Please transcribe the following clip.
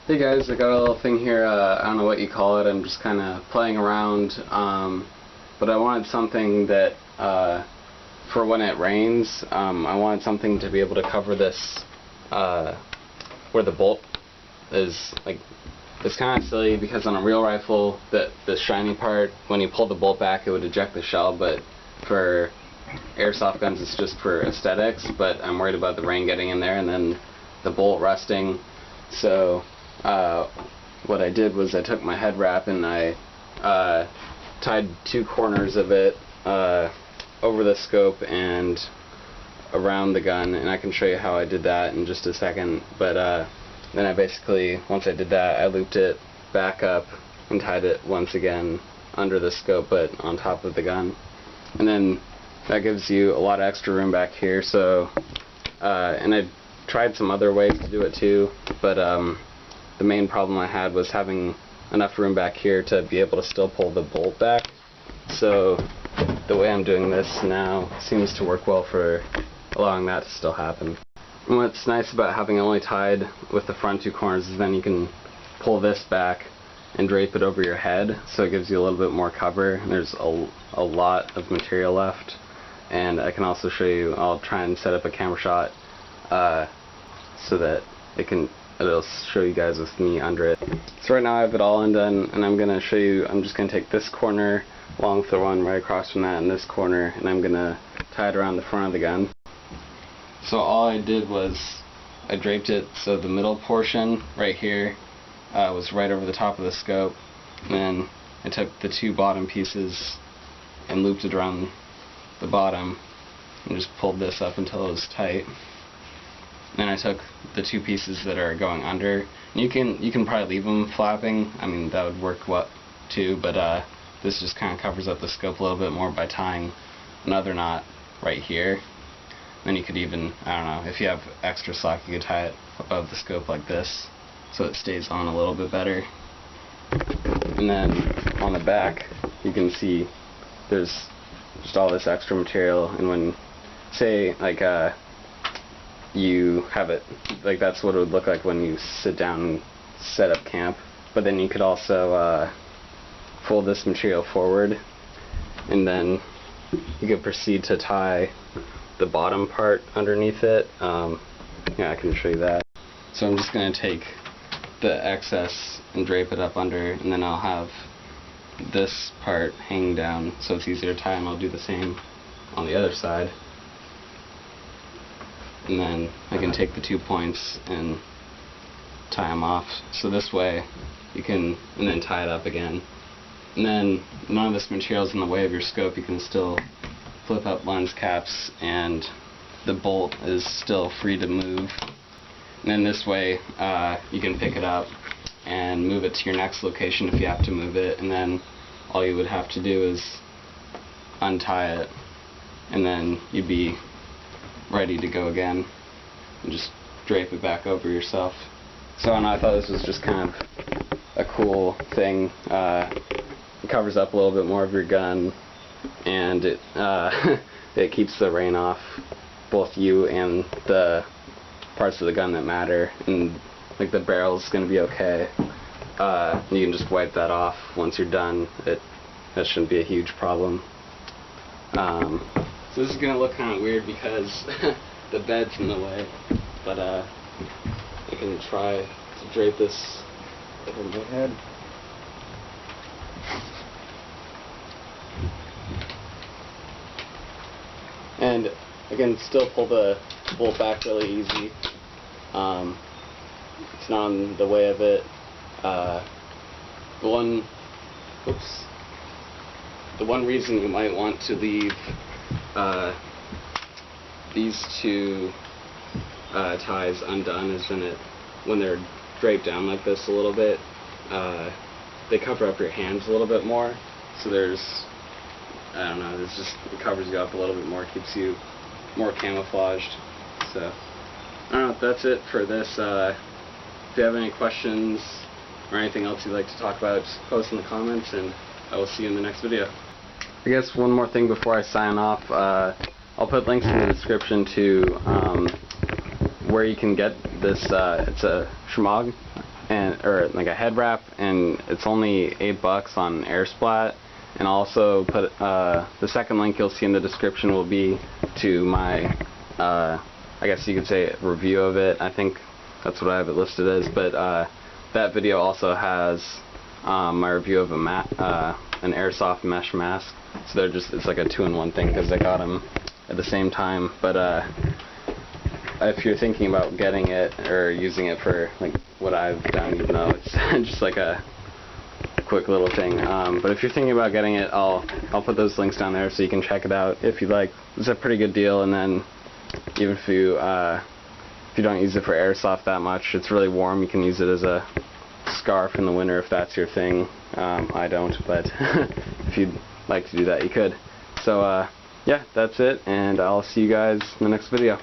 Hey guys, I got a little thing here, I don't know what you call it, I'm just kind of playing around, but I wanted something that, for when it rains, I wanted something to be able to cover this, where the bolt is, like, it's kind of silly because on a real rifle, the shiny part, when you pull the bolt back it would eject the shell, but for airsoft guns it's just for aesthetics, but I'm worried about the rain getting in there and then the bolt rusting, so what I did was I took my head wrap and I tied two corners of it over the scope and around the gun, and I can show you how I did that in just a second, but then I basically, once I did that, I looped it back up and tied it once again under the scope but on top of the gun, and then that gives you a lot of extra room back here. So and I tried some other ways to do it too, but the main problem I had was having enough room back here to be able to still pull the bolt back. So the way I'm doing this now seems to work well for allowing that to still happen. And what's nice about having it only tied with the front two corners is then you can pull this back and drape it over your head, so it gives you a little bit more cover, and there's a lot of material left. And I can also show you, I'll try and set up a camera shot so that it'll show you guys with me under it. So right now I have it all undone, and I'm going to show you, I'm just going to take this corner along with the one right across from that and this corner, and I'm going to tie it around the front of the gun. So all I did was I draped it so the middle portion right here was right over the top of the scope, and then I took the two bottom pieces and looped it around the bottom and just pulled this up until it was tight. Then I took the two pieces that are going under. You can probably leave them flapping. I mean, that would work well too, but this just kind of covers up the scope a little bit more by tying another knot right here. Then you could even, I don't know, if you have extra slack, you could tie it above the scope like this, so it stays on a little bit better. And then on the back, you can see there's just all this extra material, and when, say, like, you have it, like, that's what it would look like when you sit down and set up camp. But then you could also fold this material forward, and then you could proceed to tie the bottom part underneath it. Yeah, I can show you that. So I'm just going to take the excess and drape it up under, and then I'll have this part hang down so it's easier to tie, and I'll do the same on the other side. And then I can take the 2 points and tie them off, so this way you can, and then tie it up again. And then none of this material is in the way of your scope. You can still flip up lens caps and the bolt is still free to move. And then this way you can pick it up and move it to your next location if you have to move it, and then all you would have to do is untie it, and then you'd be ready to go again and just drape it back over yourself. So I thought this was just kind of a cool thing. It covers up a little bit more of your gun, and it it keeps the rain off both you and the parts of the gun that matter, and like the barrel is going to be okay. You can just wipe that off once you're done. That shouldn't be a huge problem. So this is going to look kind of weird because the bed's in the way, but I can try to drape this over my head. And I can still pull the bolt back really easy. It's not in the way of it. The one reason you might want to leave these two ties undone is when they're draped down like this a little bit, they cover up your hands a little bit more. So I don't know, it covers you up a little bit more, keeps you more camouflaged. So I don't know, that's it for this. If you have any questions or anything else you'd like to talk about, just post in the comments, and I will see you in the next video. I guess one more thing before I sign off, I'll put links in the description to where you can get this. It's a Shmog. or like a head wrap, and it's only $8 on Airsplat. And I'll also put the second link you'll see in the description will be to my I guess you could say review of it. I think that's what I have it listed as, but that video also has my review of an Airsoft mesh mask. So it's like a 2-in-1 thing because I got them at the same time. But if you're thinking about getting it or using it for like what I've done, even though it's just like a quick little thing, but if you're thinking about getting it, I'll put those links down there so you can check it out if you'd like. It's a pretty good deal, and then even if you don't use it for airsoft that much, it's really warm. You can use it as a scarf in the winter if that's your thing. I don't, but if you'd like to do that, you could. So yeah, that's it, and I'll see you guys in the next video.